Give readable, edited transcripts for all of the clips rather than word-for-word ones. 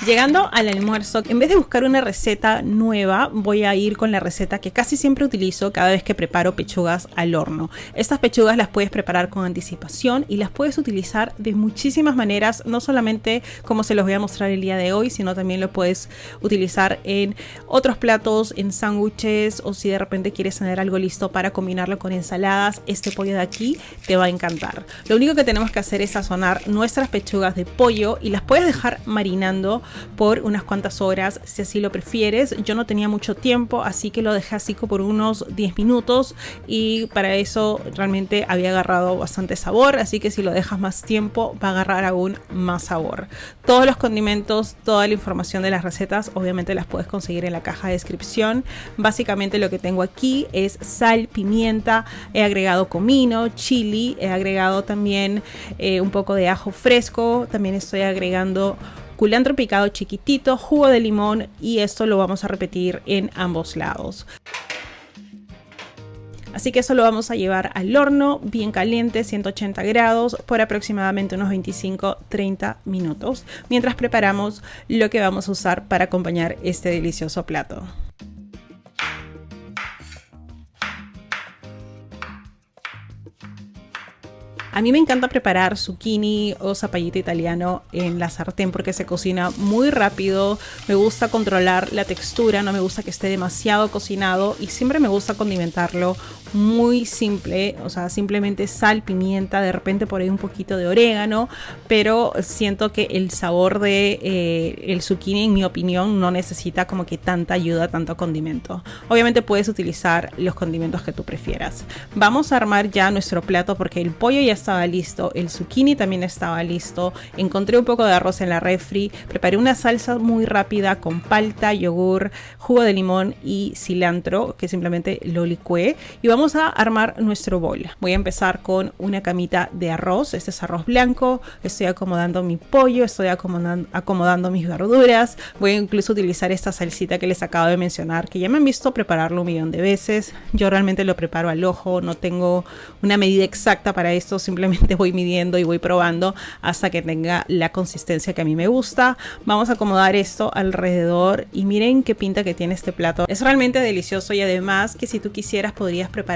Llegando al almuerzo, en vez de buscar una receta nueva, voy a ir con la receta que casi siempre utilizo cada vez que preparo pechugas al horno. Estas pechugas las puedes preparar con anticipación y las puedes utilizar de muchísimas maneras, no solamente como se los voy a mostrar el día de hoy, sino también lo puedes utilizar en otros platos, en sándwiches, o si de repente quieres tener algo listo para combinarlo con ensaladas, este pollo de aquí te va a encantar. Lo único que tenemos que hacer es sazonar nuestras pechugas de pollo y las puedes dejar marinando por unas cuantas horas si así lo prefieres. Yo no tenía mucho tiempo, así que lo dejé así por unos 10 minutos y para eso realmente había agarrado bastante sabor, así que si lo dejas más tiempo va a agarrar aún más sabor. Todos los condimentos, toda la información de las recetas obviamente las puedes conseguir en la caja de descripción. Básicamente lo que tengo aquí es sal, pimienta, he agregado comino, chili, he agregado también un poco de ajo fresco, también estoy agregando culantro picado chiquitito, jugo de limón, y esto lo vamos a repetir en ambos lados. Así que eso lo vamos a llevar al horno bien caliente, 180 grados, por aproximadamente unos 25-30 minutos, mientras preparamos lo que vamos a usar para acompañar este delicioso plato. A mí me encanta preparar zucchini o zapallito italiano en la sartén porque se cocina muy rápido. Me gusta controlar la textura, no me gusta que esté demasiado cocinado y siempre me gusta condimentarlo muy simple, o sea, simplemente sal, pimienta, de repente por ahí un poquito de orégano, pero siento que el sabor de el zucchini, en mi opinión, no necesita como que tanta ayuda, tanto condimento. Obviamente puedes utilizar los condimentos que tú prefieras. Vamos a armar ya nuestro plato porque el pollo ya estaba listo, el zucchini también estaba listo, encontré un poco de arroz en la refri, preparé una salsa muy rápida con palta, yogur, jugo de limón y cilantro que simplemente lo licué y vamos a armar nuestro bol. Voy a empezar con una camita de arroz, este es arroz blanco, estoy acomodando mi pollo, estoy acomodando mis verduras, voy a incluso utilizar esta salsita que les acabo de mencionar, que ya me han visto prepararlo un millón de veces. Yo realmente lo preparo al ojo, no tengo una medida exacta para esto, simplemente voy midiendo y voy probando hasta que tenga la consistencia que a mí me gusta. Vamos a acomodar esto alrededor y miren qué pinta que tiene este plato. Es realmente delicioso y además que si tú quisieras podrías preparar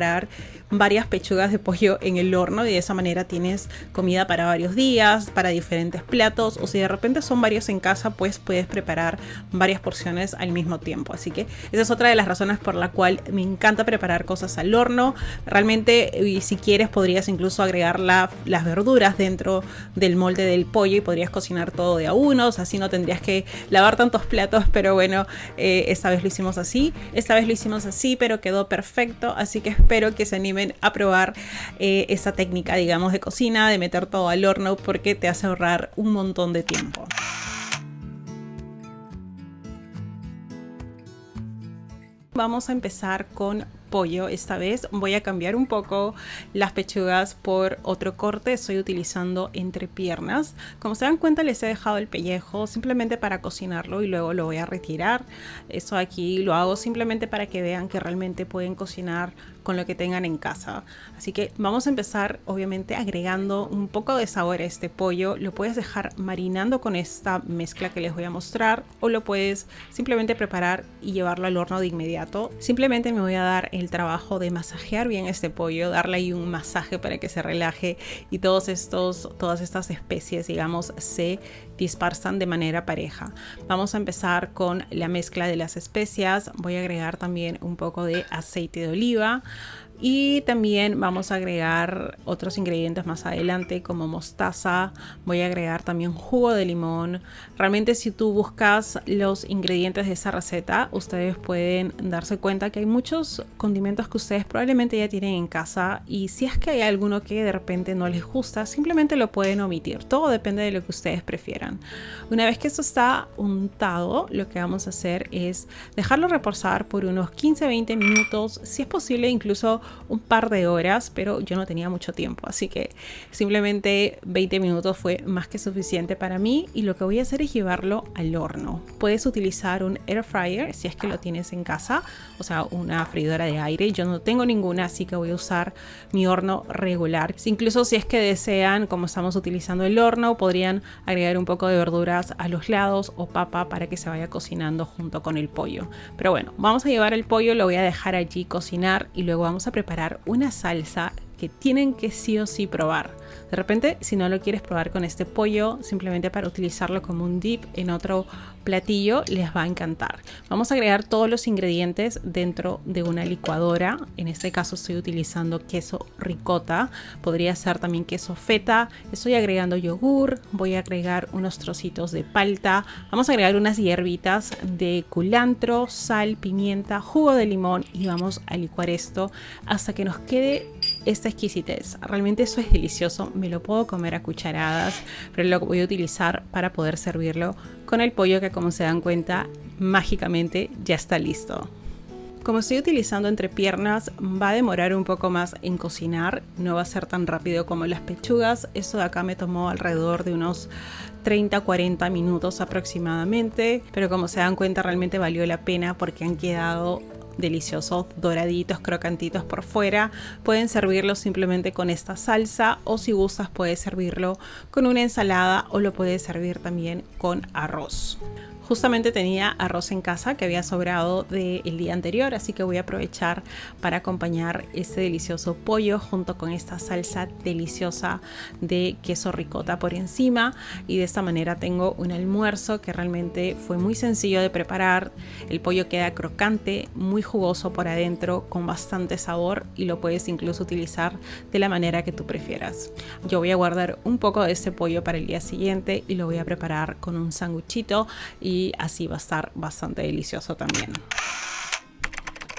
varias pechugas de pollo en el horno y de esa manera tienes comida para varios días, para diferentes platos, o si de repente son varios en casa, pues puedes preparar varias porciones al mismo tiempo. Así que esa es otra de las razones por la cual me encanta preparar cosas al horno. Realmente, y si quieres podrías incluso agregar las verduras dentro del molde del pollo y podrías cocinar todo de a uno, o sea, así no tendrías que lavar tantos platos, pero bueno, esta vez lo hicimos así, pero quedó perfecto, así que espero que se animen a probar esta técnica, digamos, de cocina, de meter todo al horno, porque te hace ahorrar un montón de tiempo. Vamos a empezar con pollo. Esta vez voy a cambiar un poco las pechugas por otro corte. Estoy utilizando entrepiernas. Como se dan cuenta, les he dejado el pellejo simplemente para cocinarlo y luego lo voy a retirar. Eso aquí lo hago simplemente para que vean que realmente pueden cocinar con lo que tengan en casa. Así que vamos a empezar obviamente agregando un poco de sabor a este pollo. Lo puedes dejar marinando con esta mezcla que les voy a mostrar o lo puedes simplemente preparar y llevarlo al horno de inmediato. Simplemente me voy a dar el trabajo de masajear bien este pollo, darle ahí un masaje para que se relaje y todas estas especies, digamos, se dispersan de manera pareja. Vamos a empezar con la mezcla de las especias. Voy a agregar también un poco de aceite de oliva y también vamos a agregar otros ingredientes más adelante como mostaza. Voy a agregar también jugo de limón. Realmente si tú buscas los ingredientes de esa receta, ustedes pueden darse cuenta que hay muchos condimentos que ustedes probablemente ya tienen en casa y si es que hay alguno que de repente no les gusta, simplemente lo pueden omitir. Todo depende de lo que ustedes prefieran. Una vez que esto está untado, lo que vamos a hacer es dejarlo reposar por unos 15-20 minutos. Si es posible, incluso un par de horas, pero yo no tenía mucho tiempo, así que simplemente 20 minutos fue más que suficiente para mí. Y lo que voy a hacer es llevarlo al horno. Puedes utilizar un air fryer si es que lo tienes en casa, o sea, una freidora de aire. Yo no tengo ninguna, así que voy a usar mi horno regular. Incluso si es que desean, como estamos utilizando el horno, podrían agregar un poco de verduras a los lados o papa para que se vaya cocinando junto con el pollo. Pero bueno, vamos a llevar el pollo, lo voy a dejar allí cocinar y luego vamos a preparar una salsa que tienen que sí o sí probar. De repente, si no lo quieres probar con este pollo, simplemente para utilizarlo como un dip en otro platillo, les va a encantar. Vamos a agregar todos los ingredientes dentro de una licuadora. En este caso estoy utilizando queso ricota, podría ser también queso feta. Estoy agregando yogur, voy a agregar unos trocitos de palta, vamos a agregar unas hierbitas de culantro, sal, pimienta, jugo de limón y vamos a licuar esto hasta que nos quede esta exquisitez. Realmente eso es delicioso, me lo puedo comer a cucharadas, pero lo voy a utilizar para poder servirlo con el pollo que, como se dan cuenta, mágicamente ya está listo. Como estoy utilizando entrepiernas, va a demorar un poco más en cocinar, no va a ser tan rápido como las pechugas. Esto de acá me tomó alrededor de unos 30-40 minutos aproximadamente, pero como se dan cuenta realmente valió la pena porque han quedado deliciosos, doraditos, crocantitos por fuera. Pueden servirlo simplemente con esta salsa o si gustas puedes servirlo con una ensalada o lo puedes servir también con arroz. Justamente tenía arroz en casa que había sobrado del día anterior, así que voy a aprovechar para acompañar este delicioso pollo junto con esta salsa deliciosa de queso ricota por encima, y de esta manera tengo un almuerzo que realmente fue muy sencillo de preparar. El pollo queda crocante, muy jugoso por adentro, con bastante sabor, y lo puedes incluso utilizar de la manera que tú prefieras. Yo voy a guardar un poco de este pollo para el día siguiente y lo voy a preparar con un sanguchito y así va a estar bastante delicioso también.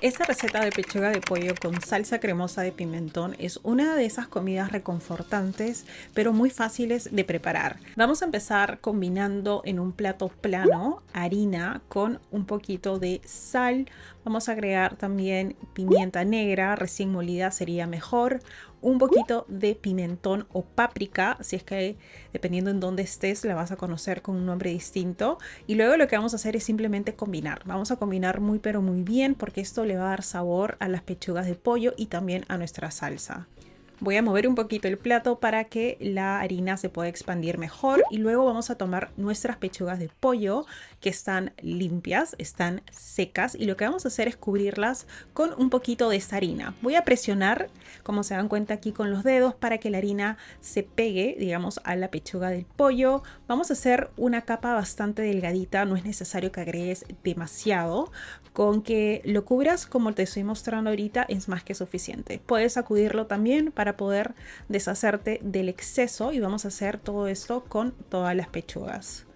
Esta receta de pechuga de pollo con salsa cremosa de pimentón es una de esas comidas reconfortantes, pero muy fáciles de preparar. Vamos a empezar combinando en un plato plano harina con un poquito de sal. Vamos a agregar también pimienta negra, recién molida sería mejor. Un poquito de pimentón o páprica, si es que dependiendo en dónde estés la vas a conocer con un nombre distinto. Y luego lo que vamos a hacer es simplemente combinar. Vamos a combinar muy pero muy bien porque esto le va a dar sabor a las pechugas de pollo y también a nuestra salsa. Voy a mover un poquito el plato para que la harina se pueda expandir mejor y luego vamos a tomar nuestras pechugas de pollo que están limpias, están secas, y lo que vamos a hacer es cubrirlas con un poquito de esta harina. Voy a presionar, como se dan cuenta aquí, con los dedos para que la harina se pegue, digamos, a la pechuga del pollo. Vamos a hacer una capa bastante delgadita, no es necesario que agregues demasiado. Con que lo cubras como te estoy mostrando ahorita es más que suficiente. Puedes sacudirlo también para poder deshacerte del exceso, y vamos a hacer todo esto con todas las pechugas.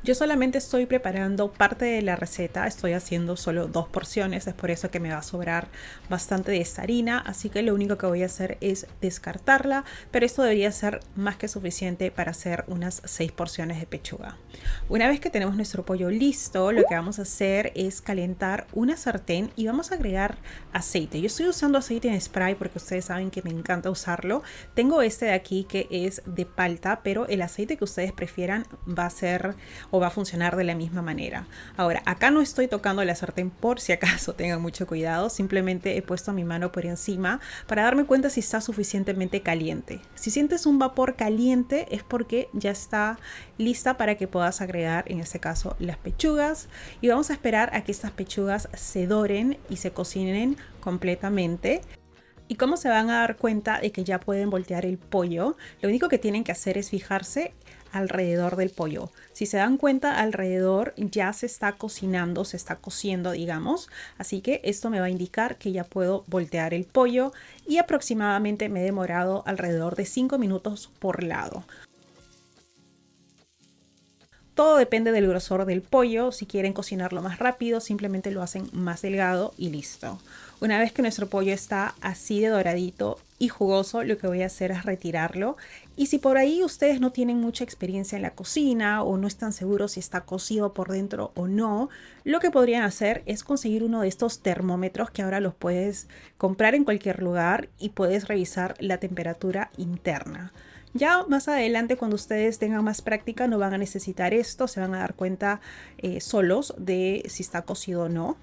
Yo solamente estoy preparando parte de la receta, estoy haciendo solo 2 porciones, es por eso que me va a sobrar bastante de esta harina, así que lo único que voy a hacer es descartarla, pero esto debería ser más que suficiente para hacer unas 6 porciones de pechuga. Una vez que tenemos nuestro pollo listo, lo que vamos a hacer es calentar una sartén y vamos a agregar aceite. Yo estoy usando aceite en spray porque ustedes saben que me encanta usarlo. Tengo este de aquí que es de palta, pero el aceite que ustedes prefieran va a ser o va a funcionar de la misma manera. Ahora, acá no estoy tocando la sartén por si acaso, tengan mucho cuidado. Simplemente he puesto mi mano por encima para darme cuenta si está suficientemente caliente. Si sientes un vapor caliente es porque ya está lista para que puedas agregar, en este caso, las pechugas, y vamos a esperar a que estas pechugas se doren y se cocinen completamente. Y como se van a dar cuenta de que ya pueden voltear el pollo, lo único que tienen que hacer es fijarse alrededor del pollo. Si se dan cuenta, alrededor ya se está cocinando, se está cociendo, digamos. Así que esto me va a indicar que ya puedo voltear el pollo, y aproximadamente me he demorado alrededor de 5 minutos por lado. Todo depende del grosor del pollo. Si quieren cocinarlo más rápido, simplemente lo hacen más delgado y listo. Una vez que nuestro pollo está así de doradito, y jugoso, lo que voy a hacer es retirarlo. Y si por ahí ustedes no tienen mucha experiencia en la cocina o no están seguros si está cocido por dentro o no, lo que podrían hacer es conseguir uno de estos termómetros que ahora los puedes comprar en cualquier lugar y puedes revisar la temperatura interna. Ya más adelante, cuando ustedes tengan más práctica, no van a necesitar esto, se van a dar cuenta solos de si está cocido o no.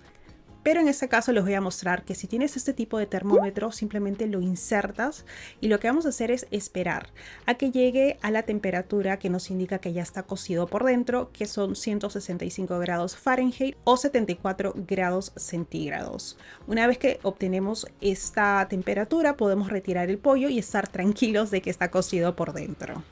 Pero en este caso les voy a mostrar que si tienes este tipo de termómetro, simplemente lo insertas y lo que vamos a hacer es esperar a que llegue a la temperatura que nos indica que ya está cocido por dentro, que son 165 grados Fahrenheit o 74 grados centígrados. Una vez que obtenemos esta temperatura, podemos retirar el pollo y estar tranquilos de que está cocido por dentro.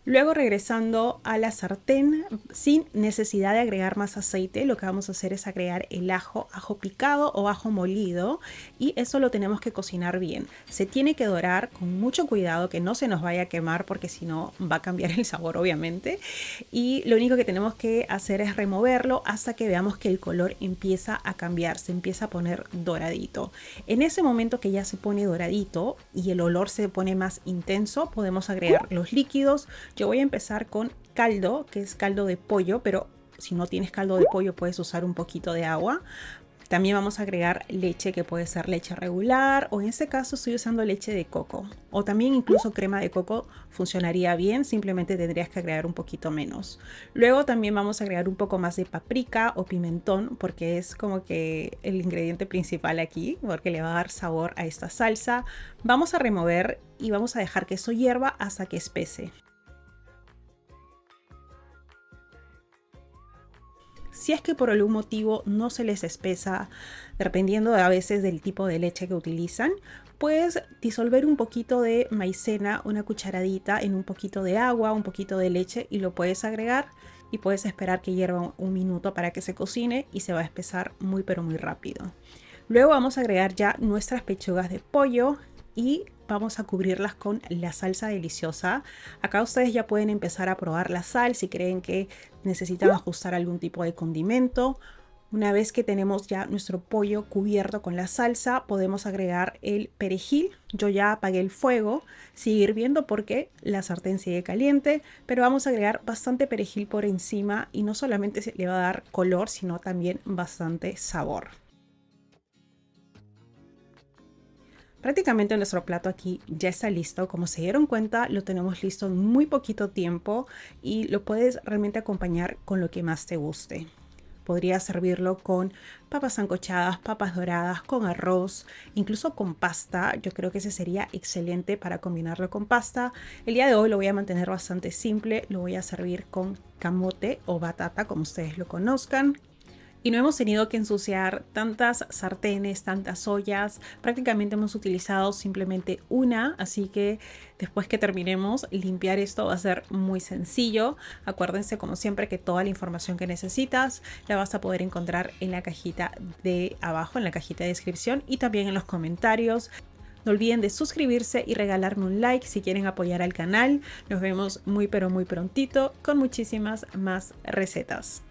Luego, regresando a la sartén, sin necesidad de agregar más aceite, lo que vamos a hacer es agregar el ajo picado o ajo molido, y eso lo tenemos que cocinar bien. Se tiene que dorar con mucho cuidado, que no se nos vaya a quemar, porque si no va a cambiar el sabor obviamente. Y lo único que tenemos que hacer es removerlo hasta que veamos que el color empieza a cambiar, se empieza a poner doradito. En ese momento que ya se pone doradito y el olor se pone más intenso, podemos agregar los líquidos. Yo voy a empezar con caldo, que es caldo de pollo, pero si no tienes caldo de pollo puedes usar un poquito de agua. También vamos a agregar leche, que puede ser leche regular, o en este caso estoy usando leche de coco, o también incluso crema de coco funcionaría bien, simplemente tendrías que agregar un poquito menos. Luego también vamos a agregar un poco más de paprika o pimentón, porque es como que el ingrediente principal aquí, porque le va a dar sabor a esta salsa. Vamos a remover y vamos a dejar que eso hierva hasta que espese. Si es que por algún motivo no se les espesa, dependiendo a veces del tipo de leche que utilizan, puedes disolver un poquito de maicena, una cucharadita, en un poquito de agua, un poquito de leche, y lo puedes agregar y puedes esperar que hierva un minuto para que se cocine y se va a espesar muy pero muy rápido. Luego vamos a agregar ya nuestras pechugas de pollo y vamos a cubrirlas con la salsa deliciosa. Acá ustedes ya pueden empezar a probar la sal si creen que necesitan ajustar algún tipo de condimento. Una vez que tenemos ya nuestro pollo cubierto con la salsa, podemos agregar el perejil. Yo ya apagué el fuego, sigue hirviendo porque la sartén sigue caliente, pero vamos a agregar bastante perejil por encima y no solamente le va a dar color, sino también bastante sabor. Prácticamente nuestro plato aquí ya está listo. Como se dieron cuenta, lo tenemos listo en muy poquito tiempo y lo puedes realmente acompañar con lo que más te guste. Podrías servirlo con papas sancochadas, papas doradas, con arroz, incluso con pasta. Yo creo que ese sería excelente para combinarlo con pasta. El día de hoy lo voy a mantener bastante simple. Lo voy a servir con camote o batata, como ustedes lo conozcan. Y no hemos tenido que ensuciar tantas sartenes, tantas ollas. Prácticamente hemos utilizado simplemente una, así que después que terminemos, limpiar esto va a ser muy sencillo. Acuérdense, como siempre, que toda la información que necesitas la vas a poder encontrar en la cajita de abajo, en la cajita de descripción, y también en los comentarios. No olviden de suscribirse y regalarme un like si quieren apoyar al canal. Nos vemos muy pero muy prontito con muchísimas más recetas.